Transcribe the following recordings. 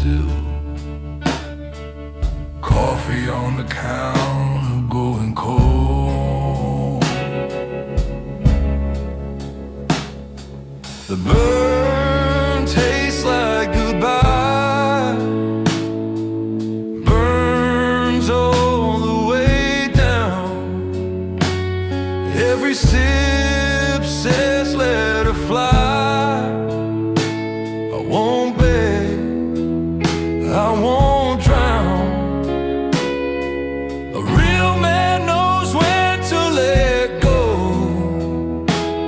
windowsill. Coffee on the counter going cold. The burn tastes like goodbye. Burns all the way down. Every sip says let her fly. I won't beg, I won't drown. A real man knows when to let go.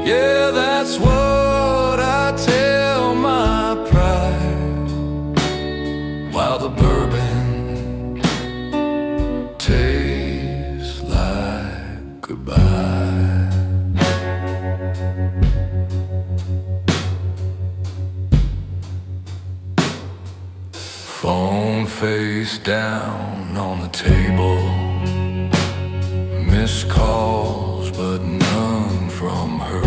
Yeah, that's what I tell my pride, while the bourbon tastes like goodbye. Phone face down on the table. Missed calls, but none from her.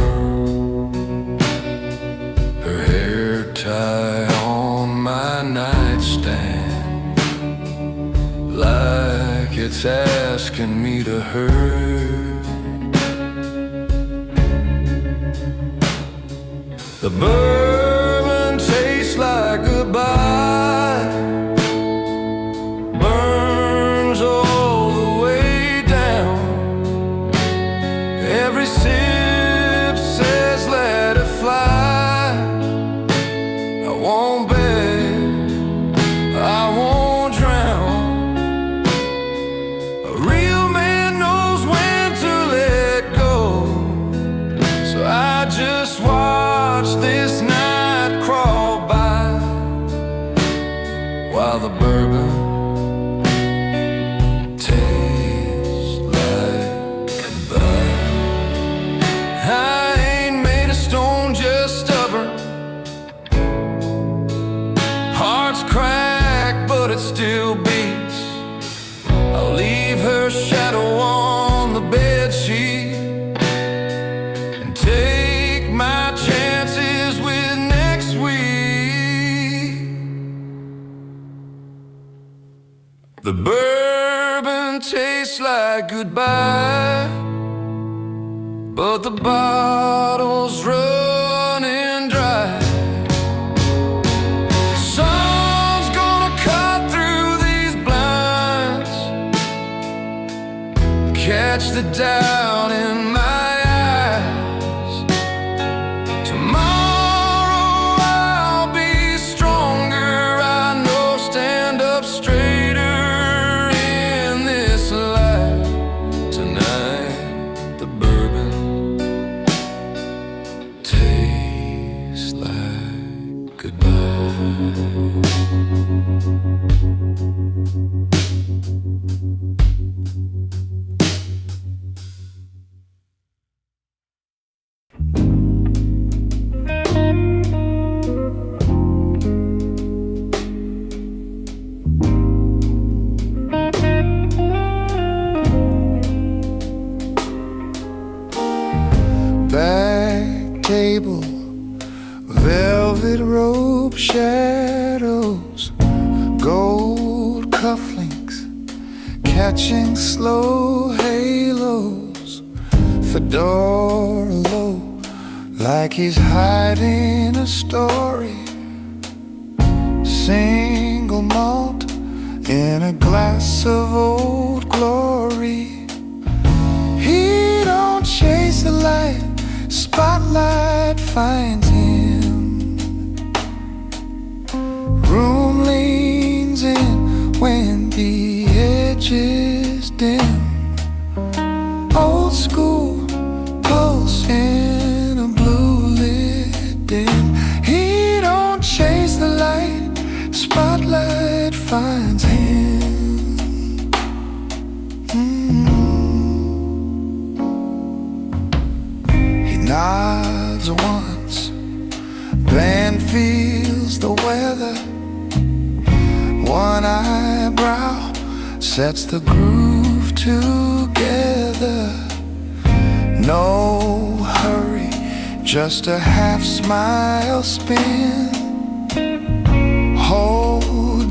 Her hair tie on my nightstand, like it's asking me to hurt. The bourbon tastes like goodbye. Burns all the way down. Every sip says let it fly. I won't beg, I won't drown. A real man knows when to let go. So I just watch this night crawl by, while the bourbon tastes like goodbye. I ain't made of stone, just stubborn. Heart's cracked, but it still beats. I'll leave her shadow on the bedsheet and take my chances with next week. The bourbon tastes like goodbye, but the bottle's running dry. Sun's gonna cut through these blinds, catch the doubt in my eyes. Tomorrow I'll be stronger, I know, stand up straighter in this life. Tonight the bourbon tastes like goodbye. Back table, velvet rope, shadows, gold cufflinks, catching slow halos, fedora low, like he's hiding a story. Single malt in a glass of old glory. He don't chase the light, spotlight finds him. Room leans in when the edge is dim. Old school pulse in a blue lit dim. He don't chase the light, spotlight finds him. He nods once, band feels the weather. One eyebrow sets the groove together. No hurry, just a half smile spin. Hold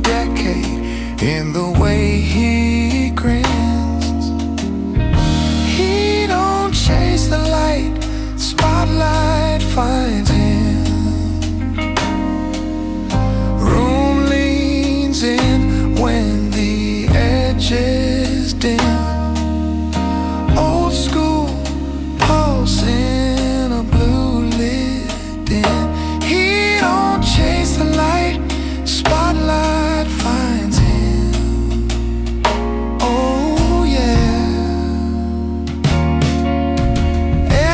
in the way he grins. He don't chase the light, spotlight finds him. Room leans in when the edge is dim. Old school pulse in a blue lit din. He don't chase the light, spotlight finds him. Oh yeah.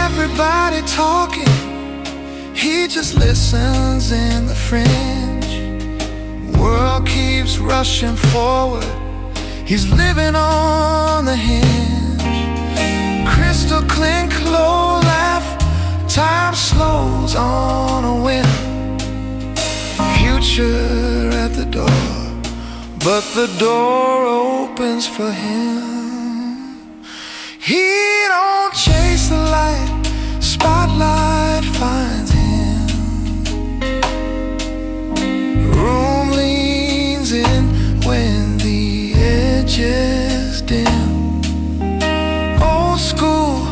Everybody talking, he just listens in the fringe. World keeps rushing forward, he's living on the hinge. Crystal clink, low laugh, time slows on a whim. Future at the door, but the door opens for him. He don't chase the light, spotlight finds him. Room leans in when the edge is dim. Old school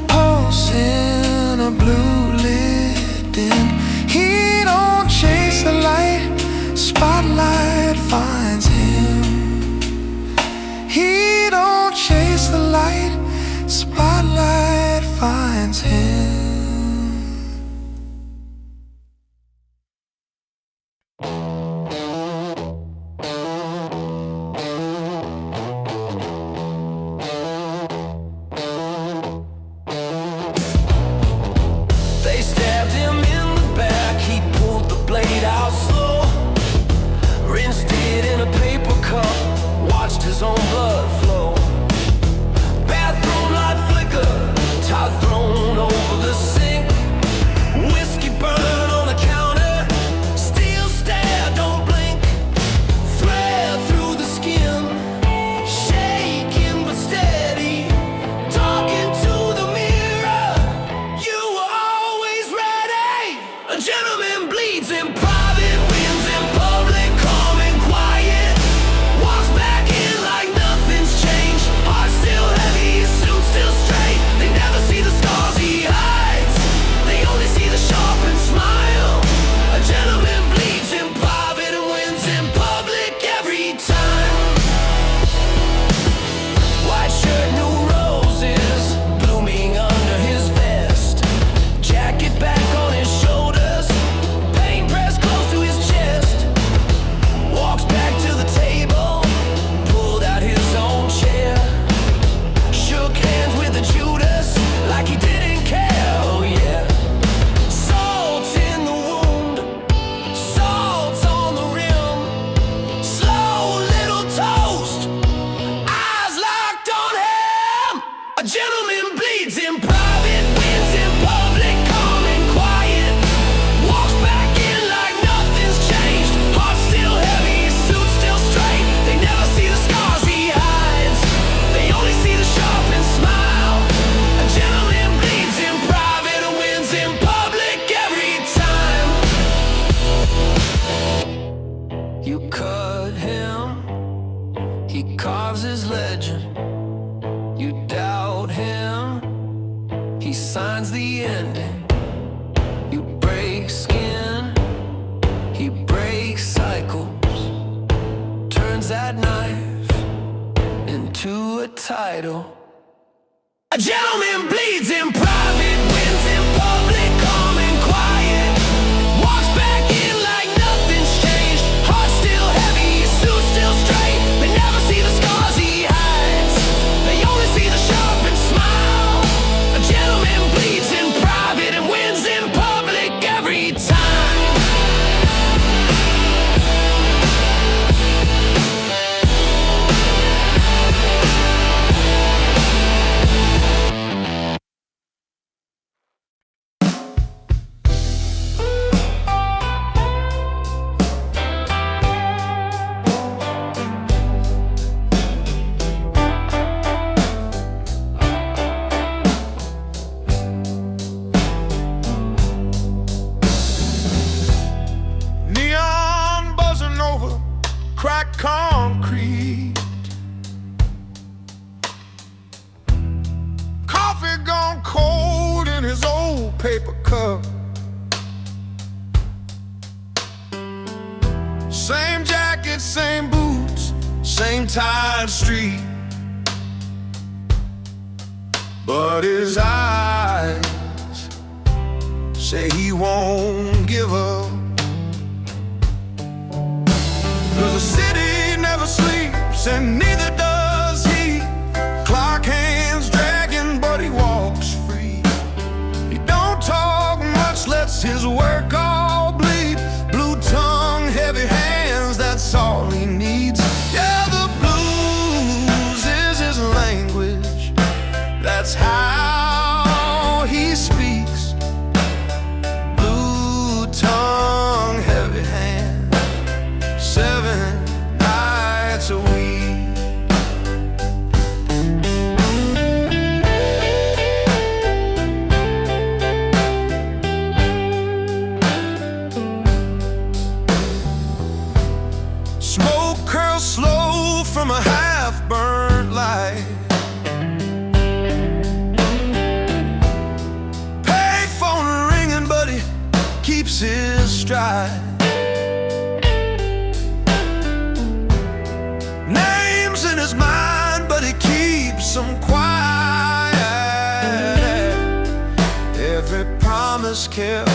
pulse in a blue lit din. He don't chase the light, spotlight finds him. He don't chase the light, spotlight finds him. They stabbed him in the back, he pulled the blade out slow, rinsed it in a paper cup, watched his own blood flow. Bathroom light flicker, towel thrown over the sink, whiskey burn on the counter, steel stare, don't blink, thread through the skin, shaking but steady, talking to the mirror. You were always ready. A gentleman bleeds in private, wins in public, calm and quiet, walks back in like nothing's changed, heart still heavy, suit still straight. They never see the scars he hides, they only see the sharpened smile. A gentleman bleeds in private and wins in public every time. White shirt, new roses blooming under his vest, jacket back on his shoulders, paint pressed close to his chest. Walks back to the table, pulled out his own chair, shook hands with the Judas like he didn't care. Oh yeah. Salt in the wound, salt on the rim, slow little toast, eyes locked on him. A gentleman bleeds in private, wins in public, calm and quiet, walks back in like nothing's changed, heart still heavy, suit still straight. They never see the scars he hides, they only see the sharpened smile. A gentleman bleeds in private and wins in public every time. You cut him, he carves his legend. You doubt him, he signs the ending. You break skin, he breaks cycles, turns that knife into a title. A gentleman bleeds in private, wins in public, calm and quiet, walks back in like nothing's changed, heart still heavy, suit still straight. They never see the scars he hides, they only see the sharpened smile. A gentleman bleeds in private and wins in public every time. paper cup. Same jacket, same boots, same tired street. But his eyes say he won't give up. 'Cause the city never sleeps and neither does he. Clock hands dragging, but he walks free. He don't talk much, lets his work all bleed. Blue tongue, heavy hands, that's all he needs. Yeah, the blues is his language. That's how he speaks. Blue tongue, heavy hand, 7 nights a week. Smoke curls slow from a half-burnt light. Payphone ringing, but he keeps his stride. Names in his mind, but he keeps them quiet. Every promise kept,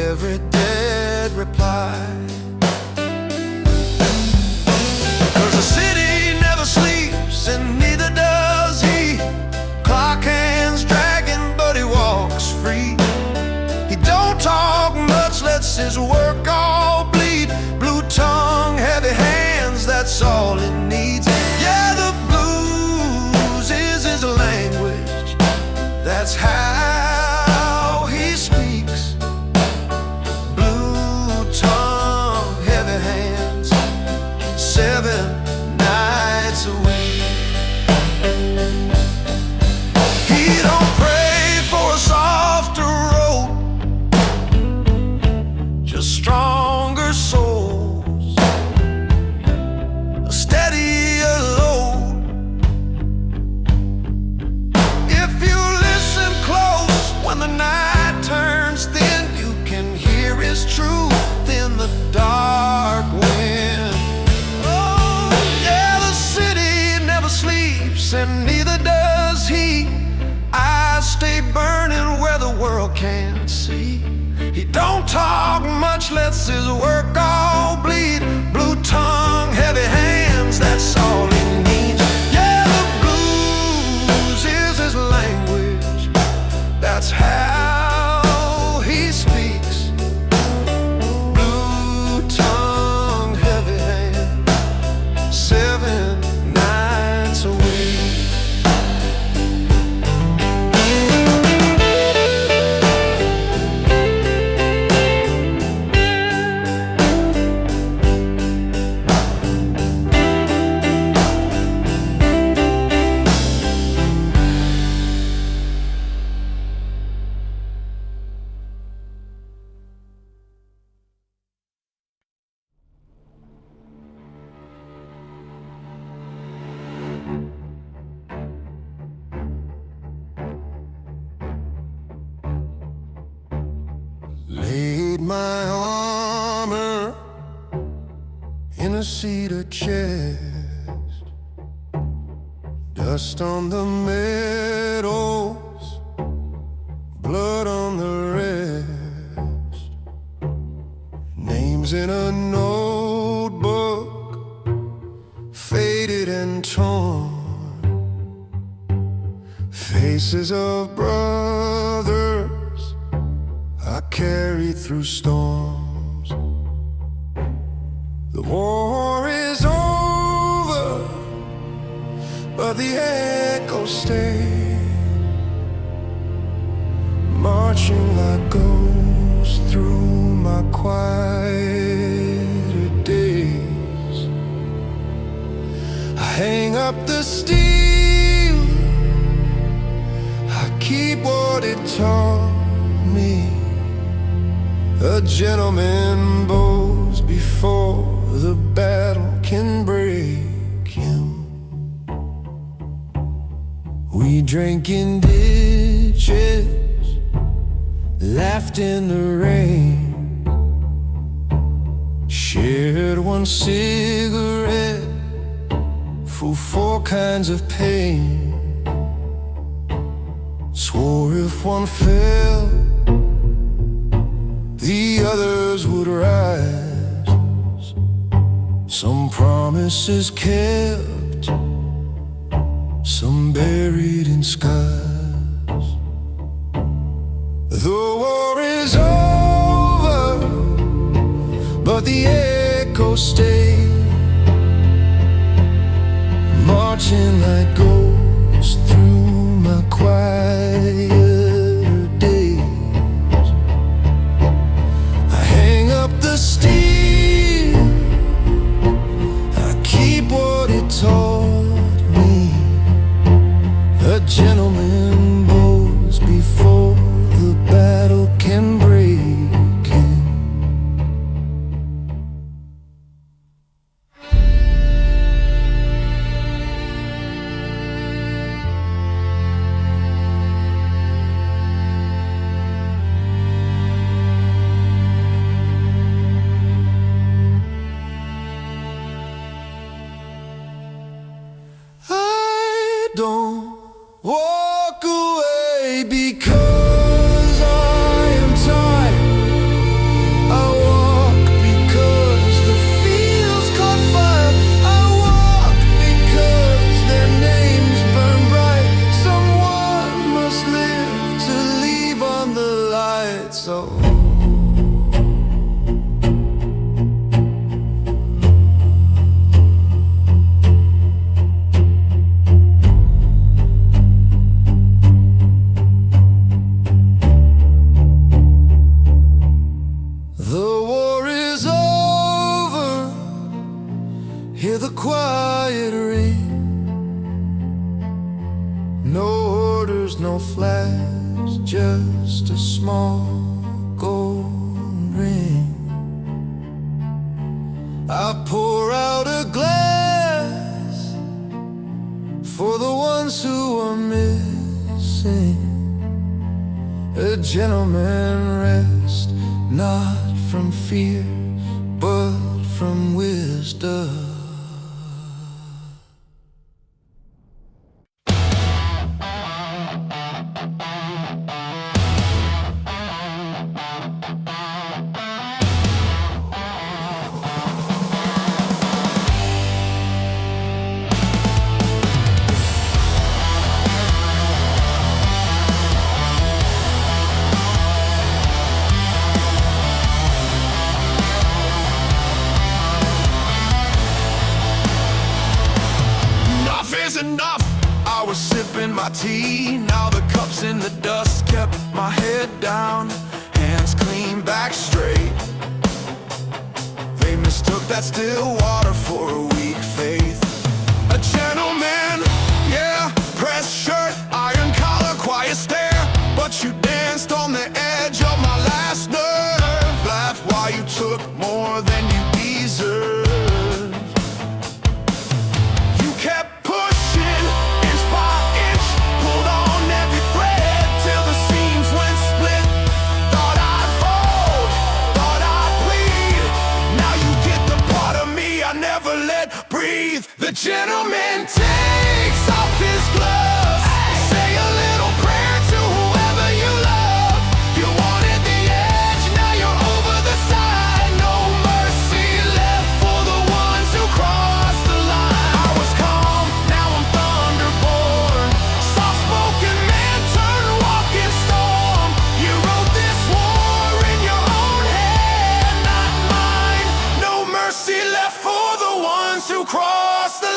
every dead reply. 'Cause the city never sleeps and neither does he. Clock hands dragging, but he walks free. He don't talk much, lets his work all bleed. Blue tongue, heavy hands, that's all he needs. Yeah, the blues is his language. That's how he speaks. Blue tongue, heavy hands, 7 nights a week. He don't pray for a softer road, just stronger souls, a steadier load. If you listen close when the night turns thin, you can hear his truth in the dark wind. Oh, yeah, the city never sleeps and neither does he. Eyes stay burning where the world can't see. He don't talk much, lets his work all bleed. Blue tongue, heavy hands, that's all he needs. Yeah, the blues is his language. That's how he speaks. Blue tongue, heavy hand, 7 nights a week. Laid my armor in a cedar chest, dust on the meadows, blood on the rest, names in a notebook, faded and torn, faces of brothers I carried through storms. The war is over, but the echoes stay, marching like ghosts through my quieter days. I hang up the steel, I keep what it taught me. A gentleman bows before the battle can break him. We drank in ditches laughed in the rain, shared one cigarette for four kinds of pain, swore if one fell, the others would rise. Some promises kept, some buried in skies. The war is over, but the echoes stay, marching like ghosts through my quieter days. I hang up the steel, I keep what it taught me. A gentleman bows before the battle can break him. I don't walk away because I am tired. I walk because the fields caught fire. I walk because their names burn bright. Someone must live to leave on the light. So hear the quiet ring. No orders, no flags, just a small gold ring. I pour out a glass for the ones who are missing. A gentleman rest, not from fear, but from wisdom. Enough. I was sipping my tea, now the cup's in the dust. Kept my head down, hands clean, back straight. They mistook that still water for a weak faith. A gentleman, yeah, pressed shirt, iron collar, quiet stare. But you danced on the edge of my last nerve. Laughed while you took more than you deserved. The gentleman takes off his gloves, say a little prayer to whoever you love. You wanted the edge, now you're over the side. No mercy left for the ones who crossed the line. I was calm, now I'm thunderborn. Soft-spoken man turned walking storm. You wrote this war in your own head, not mine. No mercy left for the ones who crossed the line.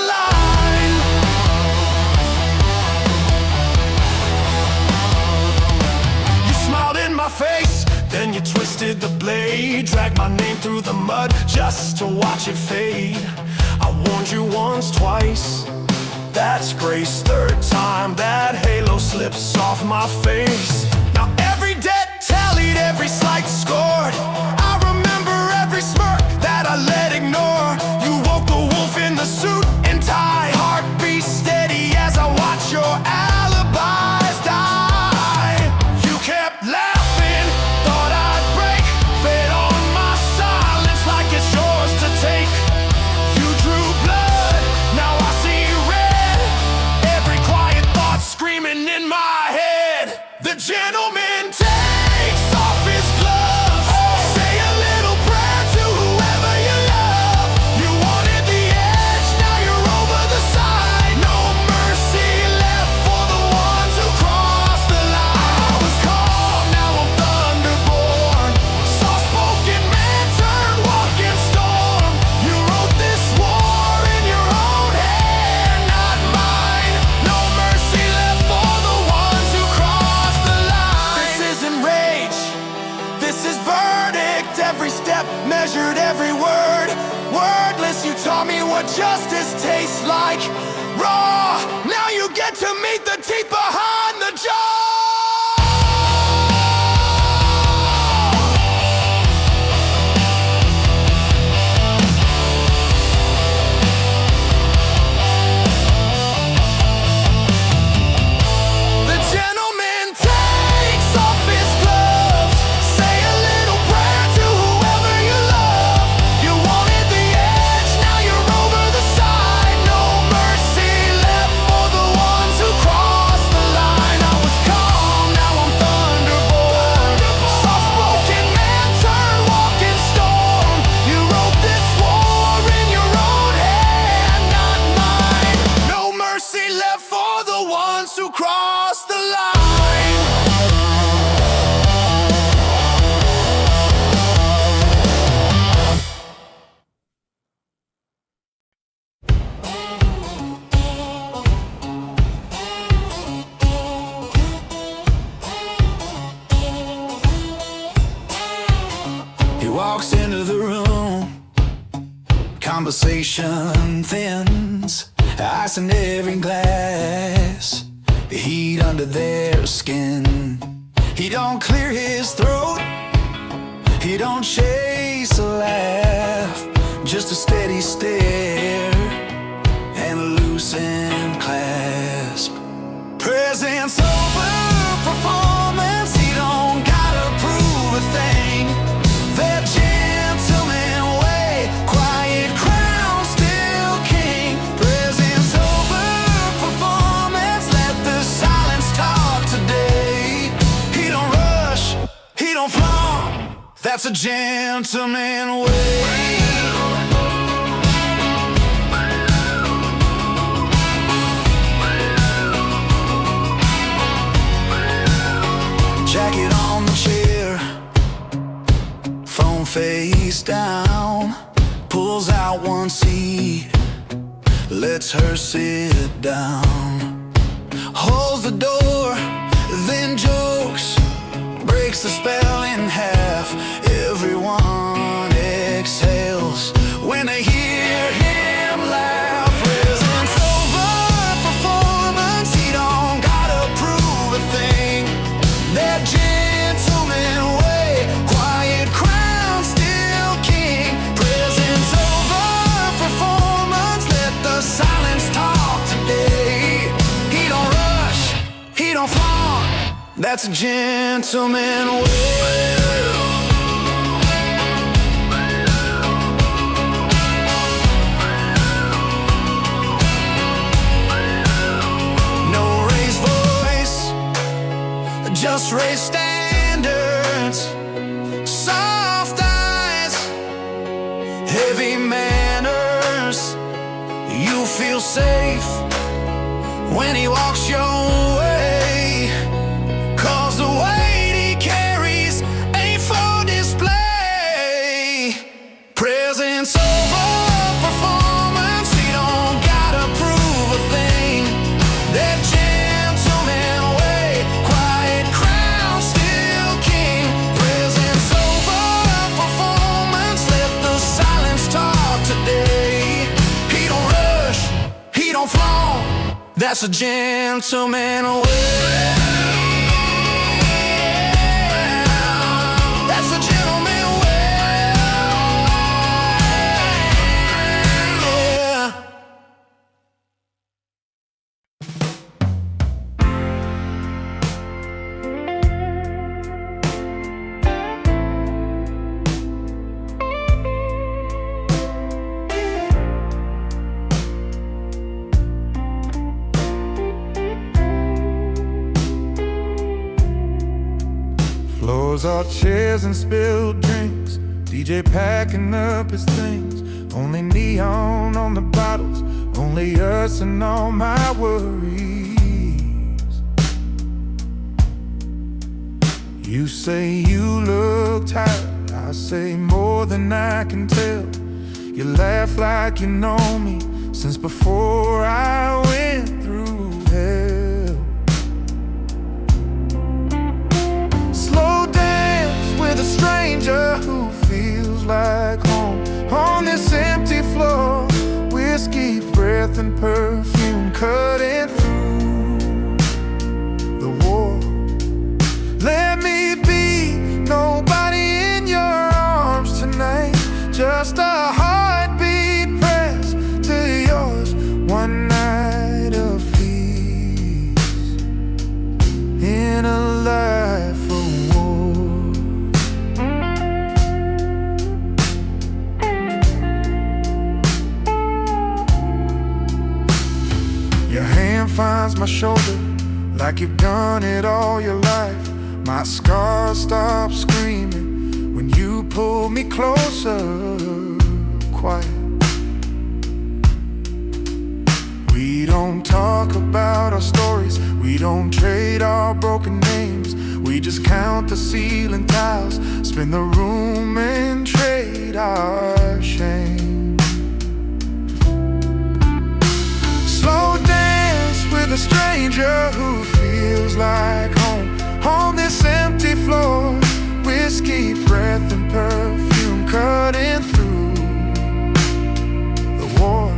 You smiled in my face, then you twisted the blade. Dragged my name through the mud just to watch it fade. I warned you once, twice, that's grace. Third time that halo slips off my face. Now every debt tallied, every slight scored. I remember every smirk that I let ignore. You woke the wolf in the suit and tie. Heartbeat steady as I watch your alibis die. You kept laughing what justice tastes like. Raw, now you get to meet the teeth behind the jaw. Who crossed the line. He walks into the room, conversation thins, ice in every glass, the heat under their skin. He don't clear his throat, he don't chase a laugh, just a steady stare and a loosened clasp. Presence over performance, he don't gotta prove a thing. That gentleman way, quiet crown still king. Presence over performance, let the silence talk today. He don't rush, he don't flaunt, that's a gentleman way. Jacket on the chair, phone face down, pulls out one seat, lets her sit down, holds the door, then jokes, breaks the spell in half. Everyone exhales when they hear him laugh. Presence over performance, he don't gotta prove a thing. That gentleman way, quiet crown still king. Presence over performance, let the silence talk today. He don't rush, he don't flaunt, that's a gentleman way. No raised voice, just raise standards, soft eyes, heavy manners. You feel safe when he walks your way, 'cause the weight he carries ain't for display. Presence over performance, he don't gotta prove a thing. That gentleman way, quiet crown still king. Presence over performance, let the silence talk today. He don't rush, he don't flaunt, that's a gentleman way. That's a gentleman way. Yeah. Floors are chairs and spilled drinks, DJ packing up his things. Only neon on the bottles, only us and all my worries. You say you look tired, I say more than I can tell. You laugh like you know me since before I went through hell. Slow dance with a stranger who feels like home. On this empty floor, we're reminds my shoulder, like you've done it all your life. My scars stop screaming when you pull me closer, quiet. We don't talk about our stories, we don't trade our broken names. We just count the ceiling tiles, spin the room and trade our shame. Slow dance with a stranger who feels like home. On this empty floor, whiskey breath and perfume cutting through the war.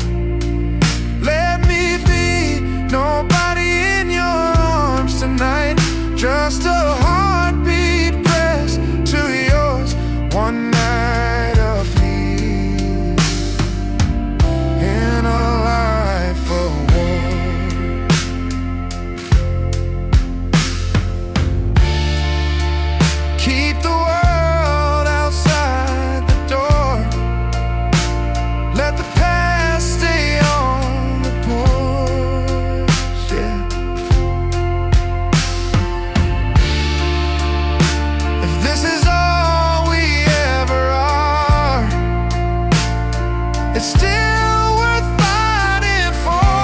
Let me be nobody in your arms tonight, just a heartbeat pressed to yours. One night of peace in a life of war. Keep the world outside the door. Let the past stay on the porch, yeah. If this is all we ever are, it's still worth fighting for.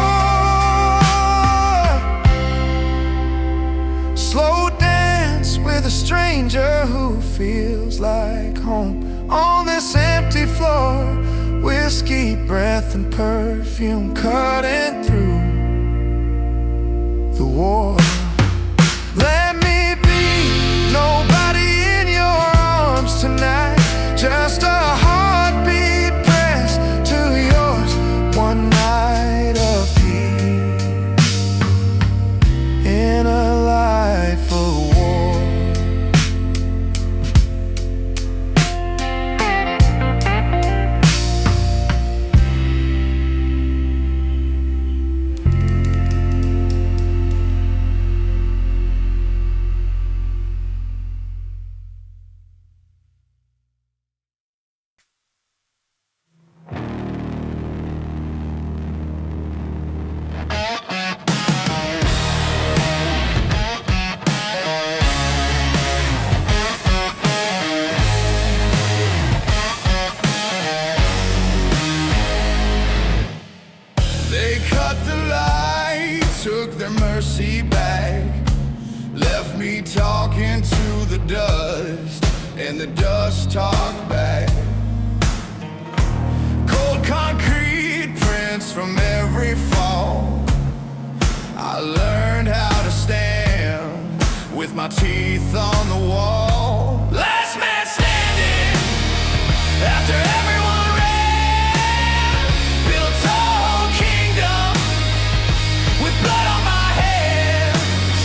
Slow dance with a stranger who feels like home. On this empty floor, whiskey breath and perfume cutting through the war. Let me be nobody in your arms tonight, just a heartbeat pressed to yours. One night of peace in a life of war. They cut the light, took their mercy back, left me talking to the dust, and the dust talked back. Cold concrete prints from every fall. I learned how to stand with my teeth on the wall. Last man standing after everyone ran. Built a whole kingdom with blood on my hands.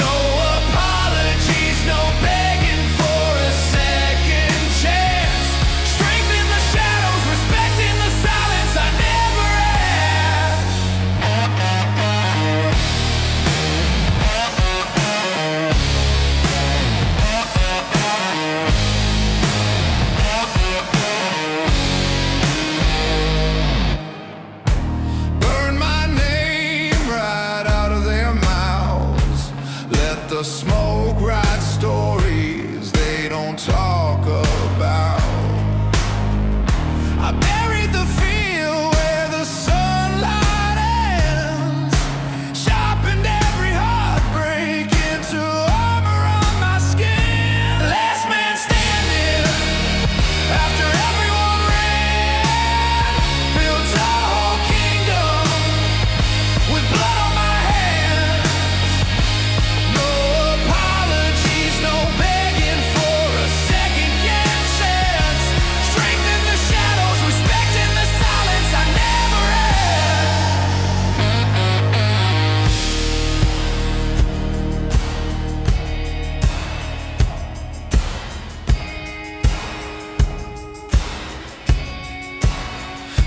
No apologies, no begging for a second chance. Strength in the shadows, respect in the silence I never asked. Burn my name right out of their mouths. Let the smoke write stories they don't talk about. I buried the field where the sunlight ends. Sharpened every heartbreak into armor on my skin. Last man standing after everyone ran. Built a whole kingdom with blood on my hands. No apologies, no begging for a second chance. Strength in the shadows, respect in the silence I never had.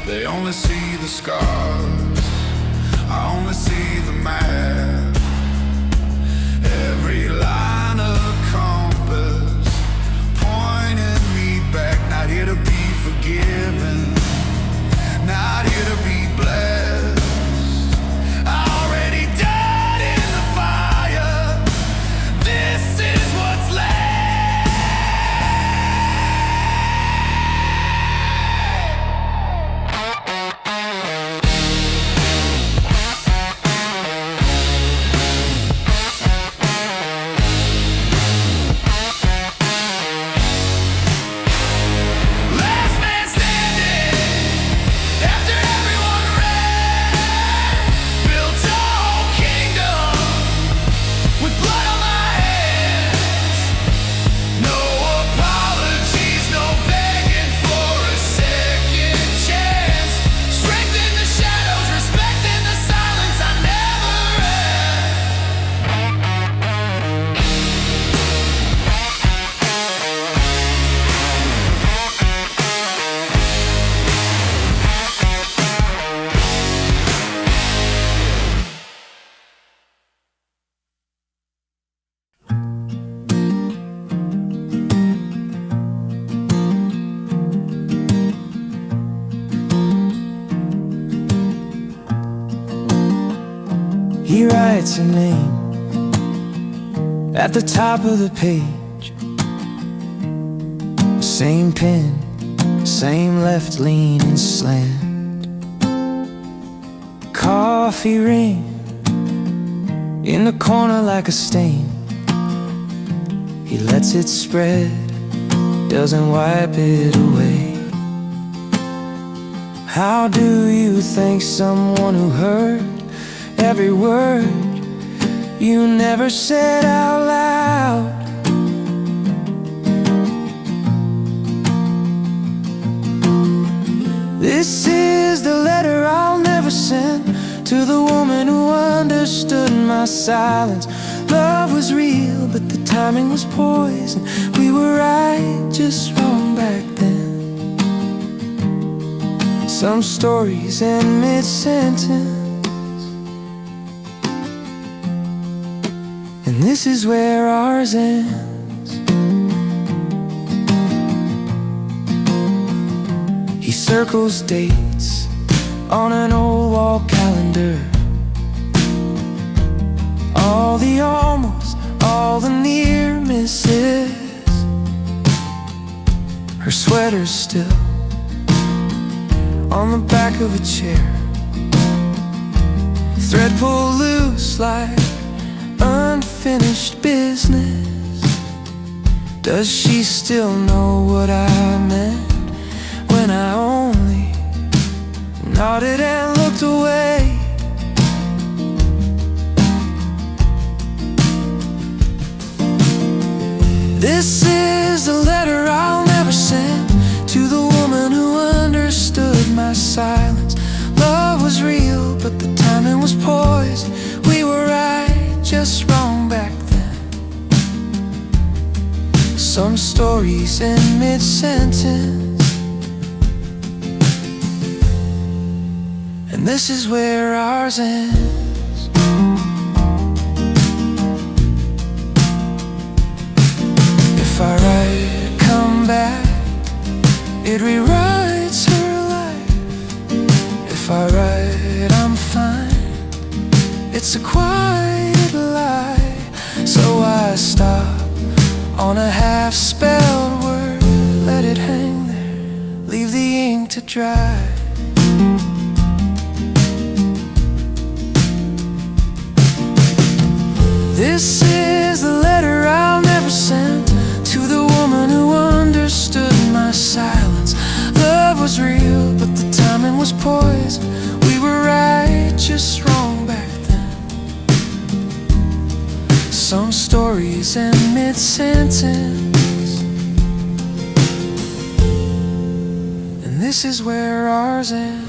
They only see the scars, I only see the map. Every line of compass pointing me back. Not here to be forgiven, not here to be blessed. I already writes her name at the top of the page. Same pen, same left leaning slant. Coffee ring in the corner like a stain. He lets it spread, doesn't wipe it away. How do you thank someone who heard every word you never said out loud? This is the letter I'll never send to the woman who understood my silence. Love was real, but the timing was poison. We were right, just wrong back then. Some stories end mid-sentence, and this is where ours ends. He circles dates on an old wall calendar. All the almost, all the near misses. Her sweater's still on the back of a chair. Thread pulled loose like unfinished business. Does she still know what I meant when I only nodded and looked away? This is the letter I'll never send to the woman who understood my silence. Love was real, but the timing was poison. We were right, just wrong back then. Some stories end mid-sentence, and this is where ours ends. If I write, come back, it rewrites her life. If I write, I'm fine, it's a quiet lie. So I stop on a half-spelled word, let it hang there, leave the ink to dry. This is the letter I'll never send to the woman who understood my silence. Love was real, but the timing was poison. We were right, just wrong back then. Some stories end mid-sentence, and this is where ours ends.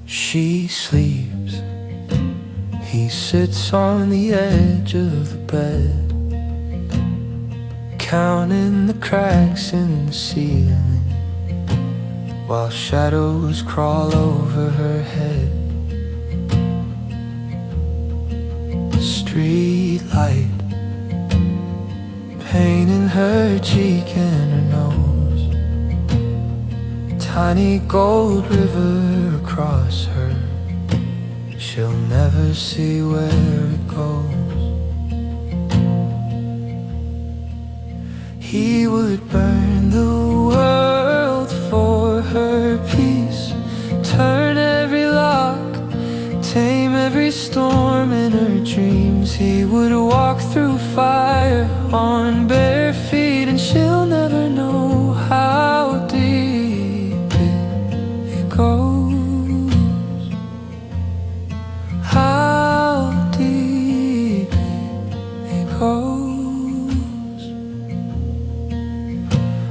She sleeps, he sits on the edge of the bed, counting the cracks in the ceiling, while shadows crawl over her head. Street light painting her cheek and her nose, tiny gold river across her. She'll never see where it goes. He would burn the world for her peace, turn every lock, tame every storm in her dreams. He would walk through fire on bare feet, and she'll never know how deep it goes. How deep it goes.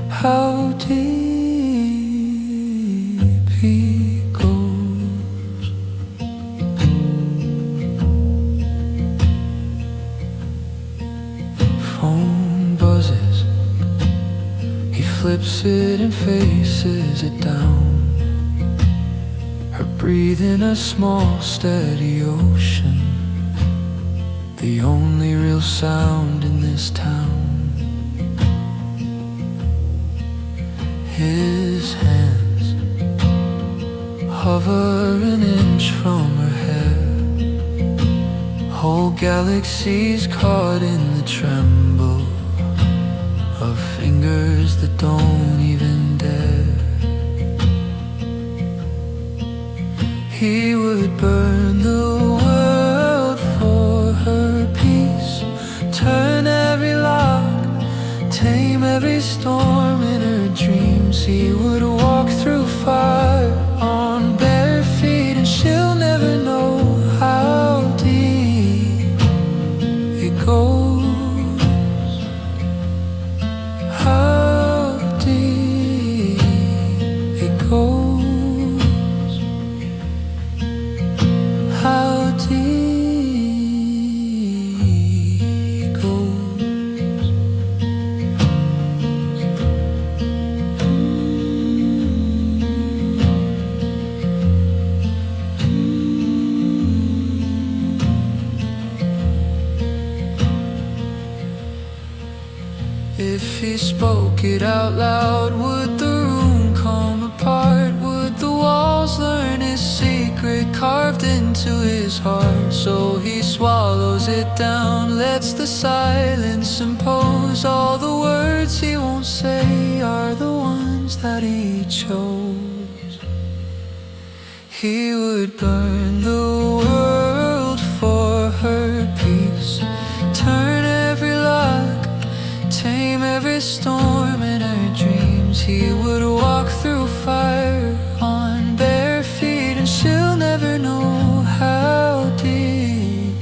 How deep it it and faces it down. Her breathing a small steady ocean, the only real sound in this town. His hands hover an inch from her hair, whole galaxies caught in the tremble of fingers that don't even dare. He would burn the world for her peace, turn every lock, tame every storm in her dreams. He would walk through fire on bare feet, and she'll never know how deep it goes, how deep it goes, how deep it goes. If he spoke it out loud, would the room come apart? Would the walls learn his secret carved into his heart? So he swallows it down, lets the silence impose. All the words he won't say are the ones that he chose. He would burn the world for her peace, turn every lock, tame every storm in her dreams. He would walk through fire on bare feet, and she'll never know how deep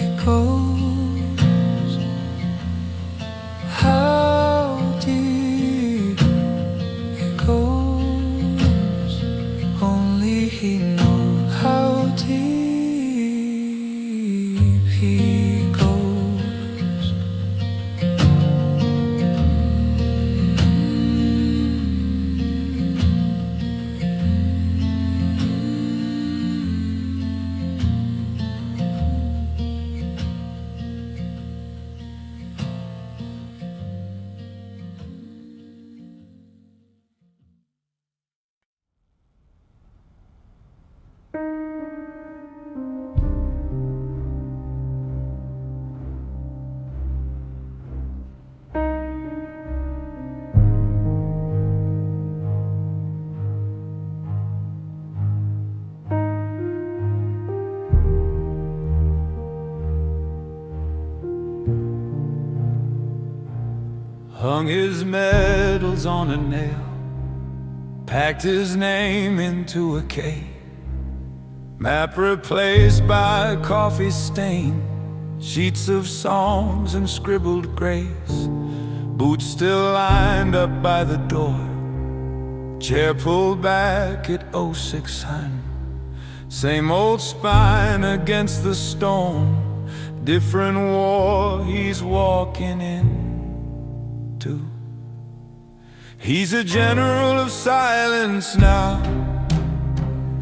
it goes, how deep it goes. Only he knows how deep he goes. Hung his medals on a nail, packed his name into a cake. Map replaced by a coffee stain, sheets of songs and scribbled grace. Boots still lined up by the door, chair pulled back at 0600. Same old spine against the storm, different war he's walking into. He's a general of silence now,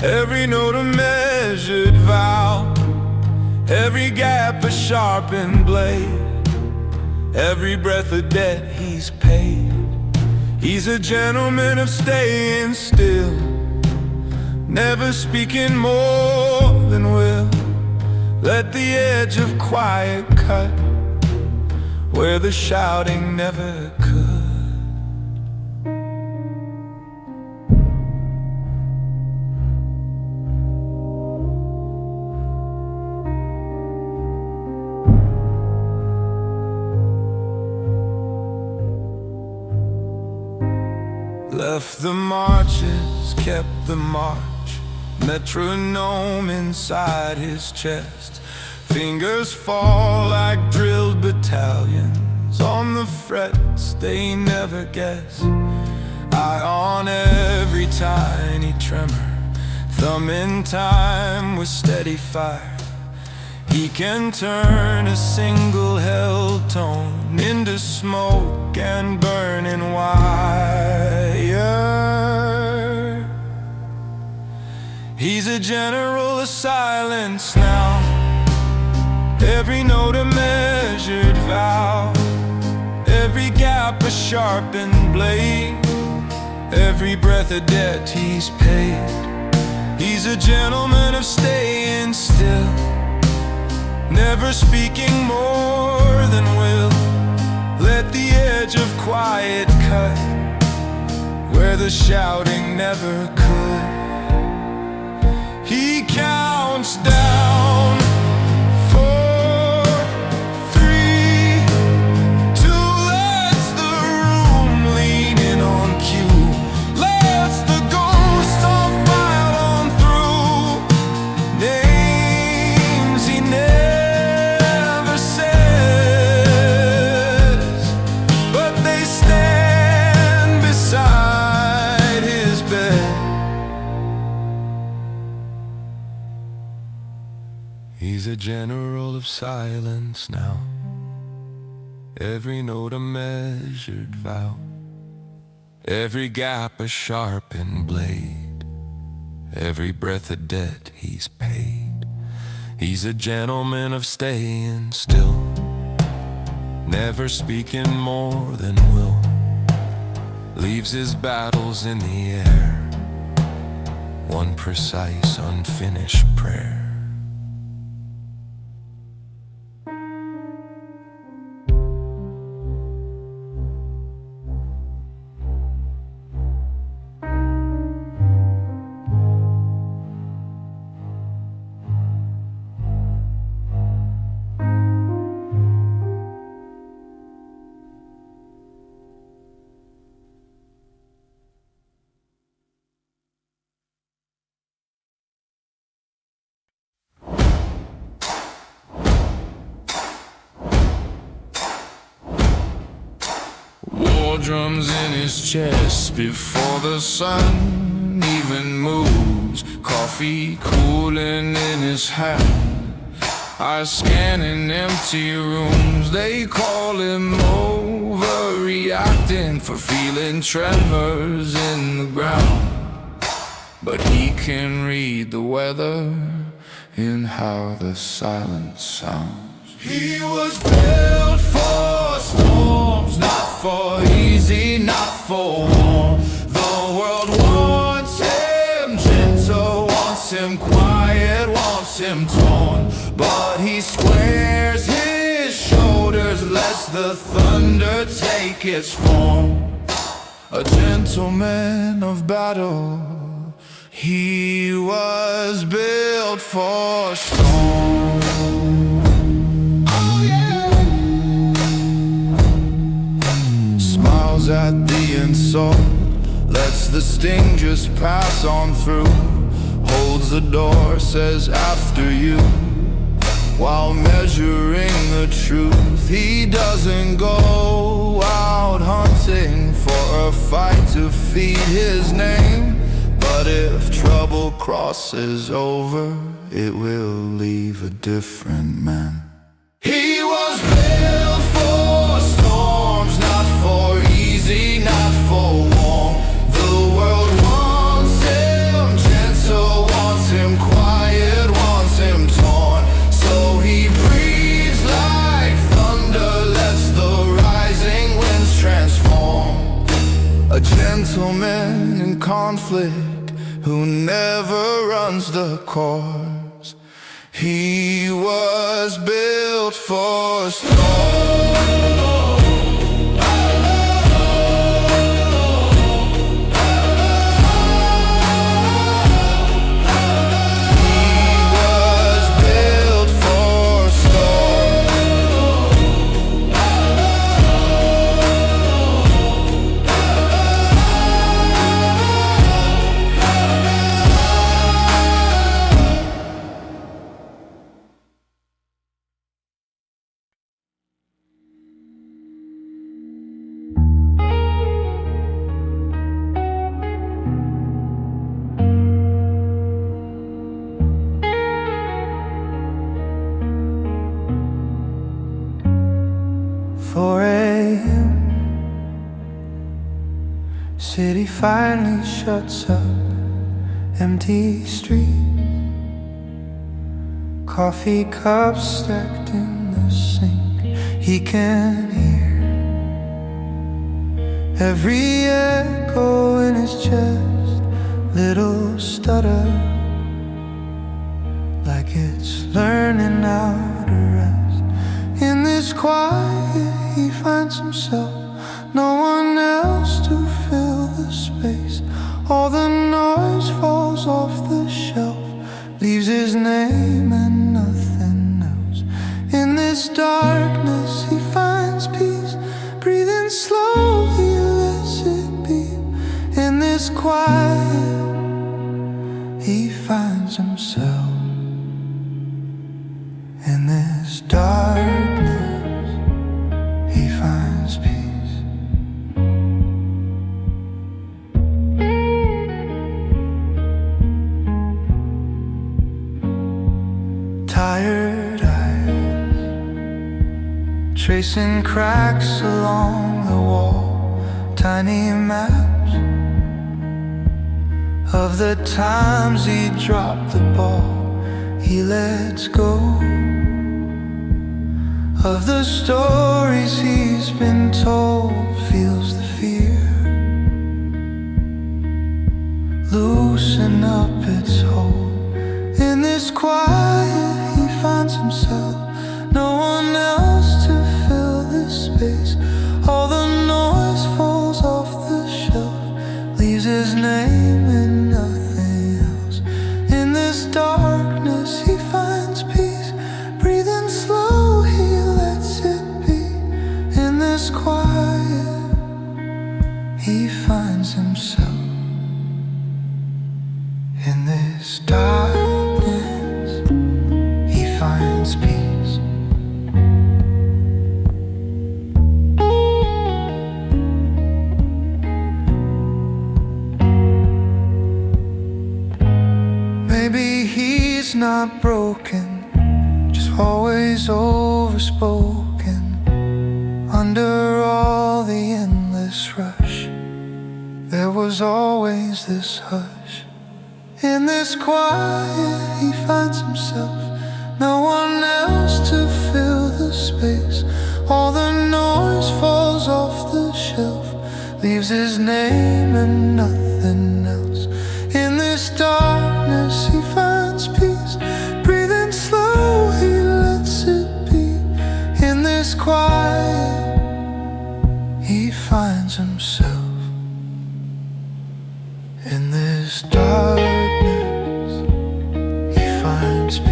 every note a measured vow, every gap a sharpened blade, every breath a debt he's paid. He's a gentleman of staying still, never speaking more than will. Let the edge of quiet cut where the shouting never could. Left the marches, kept the march, metronome inside his chest. Fingers fall like drilled battalions on the frets they never guess. Eye on every tiny tremor, thumb in time with steady fire. He can turn a single held tone into smoke and burning wire. He's a general of silence now, every note a measured vow, every gap a sharpened blade, every breath a debt he's paid. He's a gentleman of staying still, never speaking more than will. Let the edge of quiet cut where the shouting never could. He counts down 4, 3, 2, lets the room lean in on cue, lets the ghost of file on through. Names he never says, but they stand beside his bed. He's a general of silence now, every note a measured vow, every gap a sharpened blade, every breath a debt he's paid. He's a gentleman of staying still, never speaking more than will. Leaves his battles in the air, one precise unfinished prayer. War drums in his chest before the sun even moves. Coffee cooling in his hand, eyes scanning empty rooms. They call him overreacting for feeling tremors in the ground, but he can read the weather in how the silence sounds. He was built for storms, not for easy, not for warm. The world wants him gentle, wants him quiet, wants him torn, but he squares his shoulders, lets the thunder take its form. A gentleman of battle, he was built for storm. At the insult, lets the sting just pass on through, holds the door, says after you, while measuring the truth. He doesn't go out hunting for a fight to feed his name, but if trouble crosses over, it will leave a different man. He was built for storms, not for easy, not for warm. The world wants him gentle, wants him quiet, wants him torn, so he breathes like thunder, lets the rising winds transform. A gentleman in conflict who never runs the course. He was built for storm. City finally shuts up, empty streets, coffee cups stacked in the sink. He can hear every echo in his chest, little stutter, like it's learning how to rest. In this quiet he finds himself, no one else to fill the space. All the noise falls off the shelf, leaves his name and nothing else. In this darkness he finds peace, breathing slow he lets it be. In this quiet he finds himself. In this darkness he finds peace. Tired eyes tracing cracks along the wall, tiny maps of the times he dropped the ball. He lets go of the stories he's been told, feels the fear loosen up its hold. In this quiet he finds himself, no one else to fill this space. All the noise falls off the shelf, leaves his name and nothing else. In this darkness he finds peace, breathing slow he lets it be. In this quiet he finds himself. In this darkness he finds peace. Maybe he's not broken, just always overspoken. Under all the endless rush, there was always this hush. In this quiet he finds himself, no one else to fill the space. All the noise falls off the shelf, leaves his name and nothing else. In this darkness he finds peace, breathing slow he lets it be. In this quiet he finds himself. In this darkness he finds peace.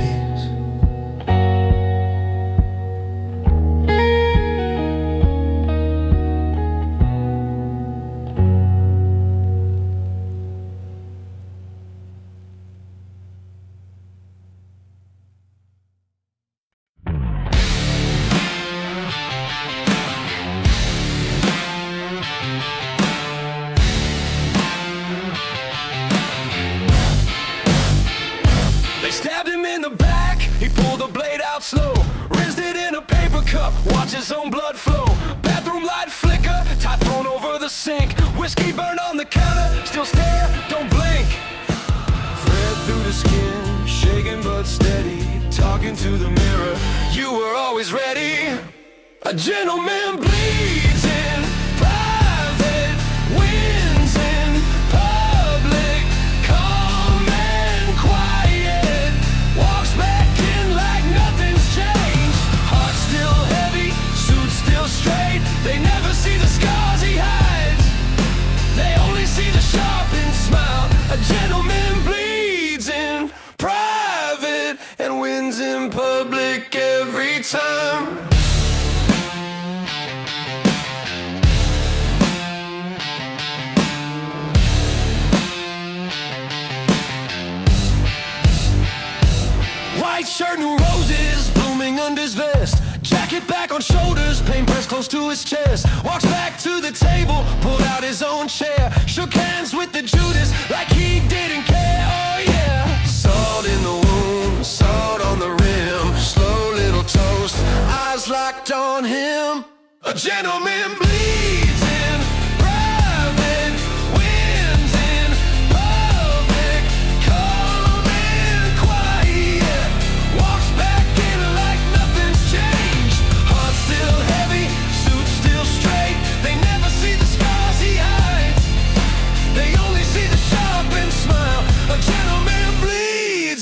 They stabbed him in the back, he pulled the blade out slow, rinsed it in a paper cup, watch his own blood flow. Bathroom light flicker, tie thrown over the sink, whiskey burned on the counter, still stare, don't blink. Thread through the skin, shaking but steady, talking to the mirror, you were always ready. A gentleman bleeds in private, wins in public, calm and quiet, walks back in like nothing's changed. Heart still heavy, suit still straight, they never see the scars he hides, they only see the sharpened smile. A gentleman bleeds in private and wins in public every time. White shirt and roses blooming under his vest, jacket back on shoulders, paint pressed close to his chest. Walks back to the table, pulled out his own chair, shook hands with the Judas like he didn't care. Oh yeah. Salt in the wound, salt on the rim, slow little toast, eyes locked on him. A gentleman bleeds in private,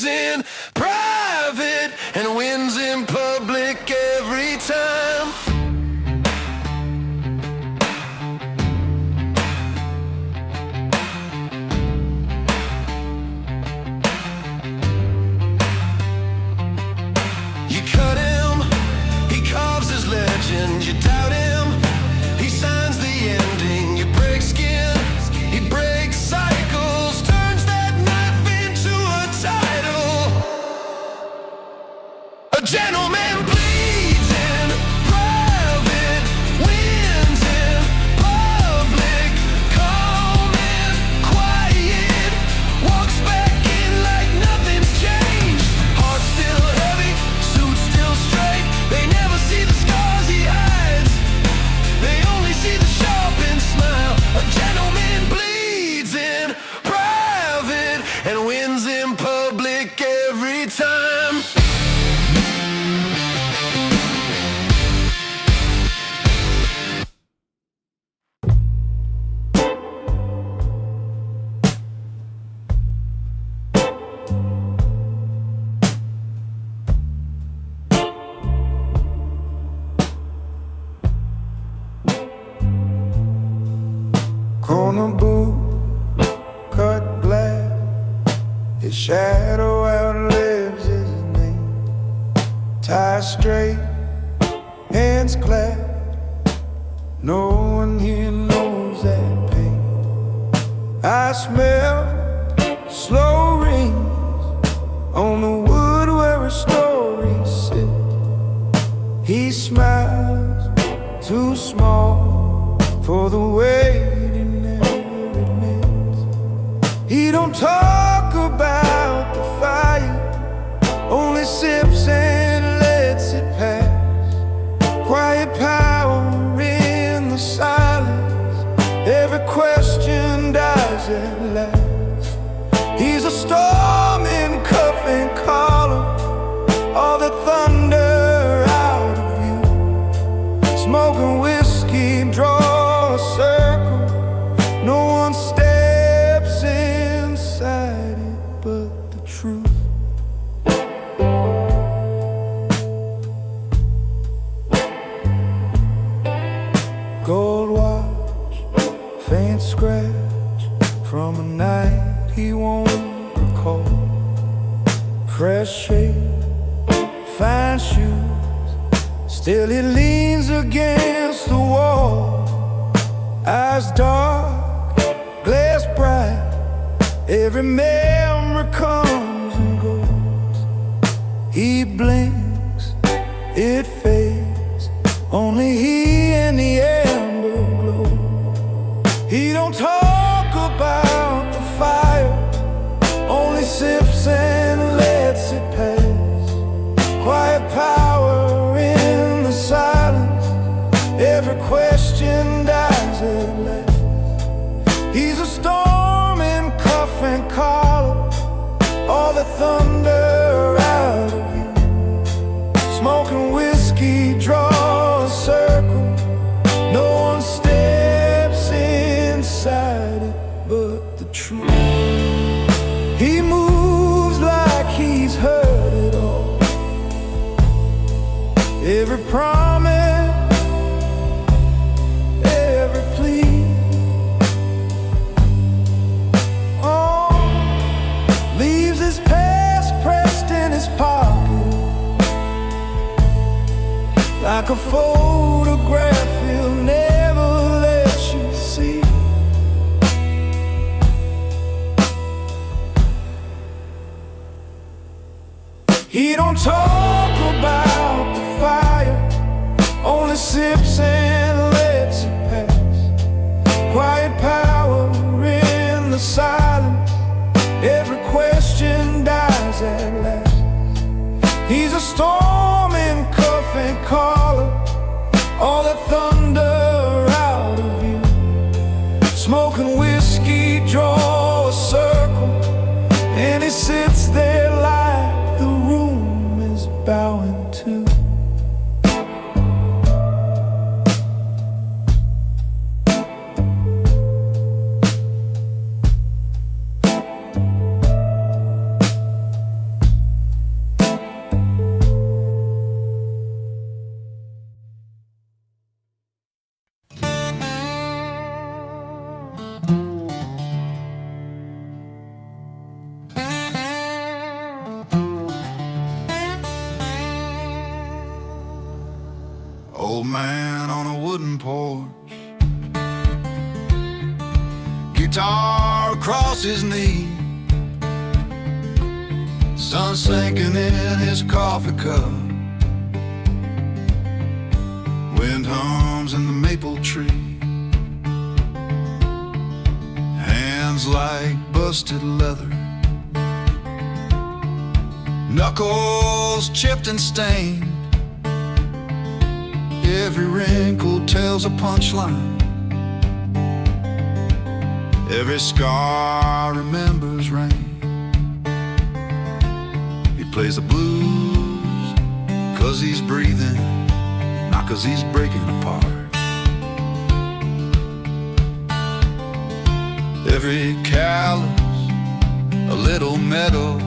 in private and wins in public every time. You cut him, he carves his legend. You doubt him, he signs the ending. You break skin, he breaks cycles, turns that knife into a title. A gentleman bleeds in private, wins in public, calm and quiet, walks back in like nothing's changed. Heart still heavy, suit still straight. They never see the scars he hides, they only see the sharpened smile. A gentleman bleeds in private and wins in public every time. Corner booth, cut glass, his shadow outlives his name. Tie straight, hands clasped, no one here knows that pain. I smell slow rings on the wood where a story sits. He smiles, too small for the weight he never admits. He don't talk about the fire, only sips and lets it pass. Quiet power in the silence, every question dies at last. He's a storm in cuff and collar, all the thunder out of view. Smoking whiskey, draw a circle, no one steps inside it but the truth. Gold watch, faint scratch from a night he won't recall. Fresh shade, fine shoes, still he leans against the wall. Eyes dark, glass bright, every memory comes and goes. He blinks, it fades, only he and the amber glow. He don't talk about the fire, only sips and lets it pass. Quiet power in the silence, every question dies at last. He's a storm in cuff and collar, all the thunder out of view. Smoking whiskey, draw a circle, no one steps inside it but the truth. He moves like he's heard it all, every promise, every plea. Oh, leaves his past pressed in his pocket, like a photograph he'll never let you see. He don't talk about the fire, only sips and lets it pass. Quiet power in the silence, every question dies at last. He's a storm in cuff and collar, all the thunder out of view. Smoking whiskey, draw a circle, and he sits there like the room is bowing to. old man on a wooden porch, guitar across his knee, sun sinking in his coffee cup, wind hums in the maple tree, hands like busted leather, knuckles chipped and stained, every wrinkle tells a punchline, every scar remembers rain. He plays the blues 'cause he's breathing, not 'cause he's breaking apart. Every callus, a little metal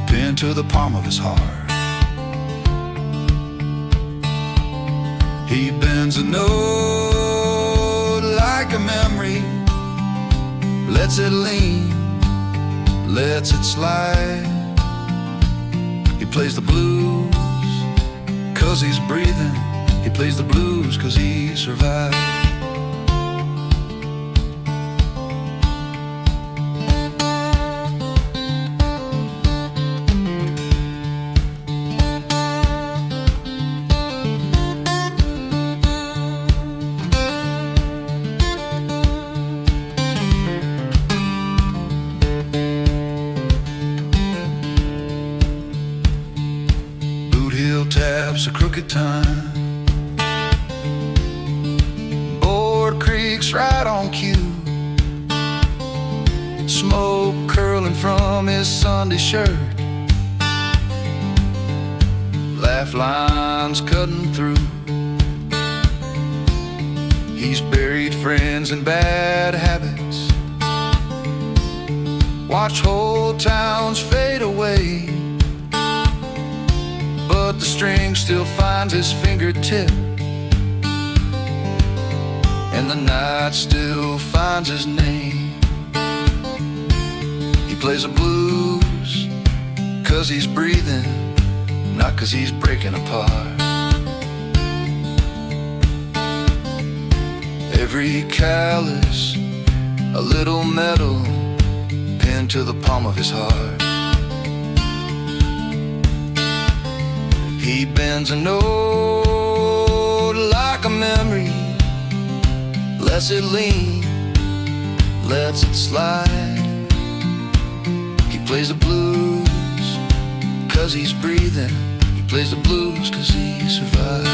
pinned to the palm of his heart. He bends a note like a memory, lets it lean, lets it slide. He plays the blues 'cause he's breathing. He plays the blues 'cause he survived. Taps a crooked time, board creaks right on cue, smoke curling from his Sunday shirt, laugh lines cutting through. He's buried friends and bad habits, watch whole towns fade away, but the string still finds his fingertip, and the night still finds his name. He plays the blues 'cause he's breathing, not 'cause he's breaking apart. Every callus, a little metal pinned to the palm of his heart. He bends a note like a memory, lets it lean, lets it slide. He plays the blues 'cause he's breathing. He plays the blues 'cause he survived.